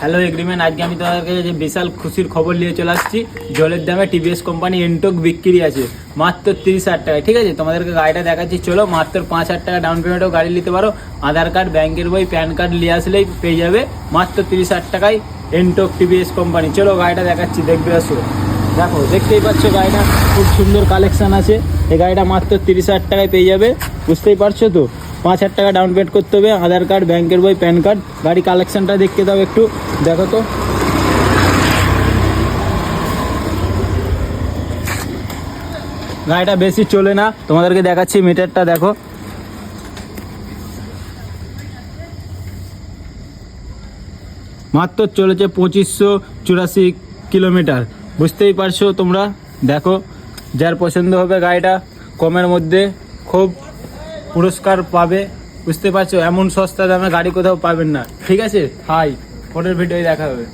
Hello agreement, আজকে আমি তোমাদেরকে যে বিশাল খুশির খবর নিয়ে চলে আসছি। জলের দামে টিভিএস কোম্পানি এন্টক বিক্রি আছে মাত্র 30,000 টাকায়। ঠিক আছে, তোমাদেরকে গাড়িটা দেখাচ্ছি, চলো। মাত্র 5,000 টাকা ডাউন পেমেন্টেও গাড়ি নিতে পারো। আধার কার্ড, ব্যাংকের বই, প্যান কার্ড নিয়ে আসলেই পেয়ে যাবে মাত্র 30,000 টাকায় এন্টক টিভিএস কোম্পানি। চলো গাড়িটা দেখাচ্ছি, দেখবে আসো। দেখো, দেখতেই পাচ্ছ গাড়িটা খুব সুন্দর কালেকশন আছে। এই গাড়িটা মাত্র 30,000 টাকায় পেয়ে যাবে, বুঝতেই পারছো তো। 5,000 টাকা ডাউন পেমেন্ট করতে হবে, আধার কার্ড, ব্যাংকের বই, প্যান কার্ড। গাড়ি কালেকশনটা দেখতে দাও একটু, দেখো তো। গাড়িটা বেশি চলে না, তোমাদেরকে দেখাচ্ছি, মিটারটা দেখো। মাত্র চলেছে 2584 কিলোমিটার, বুঝতেই পারছো তোমরা। দেখো, যার পছন্দ হবে গাড়িটা কমের মধ্যে খুব পুরস্কার পাবে, বুঝতে পারছো। এমন সস্তা দামে গাড়ি কোথাও পাবেন না। ঠিক আছে, হাই, পরের ভিডিওয় দেখা হবে।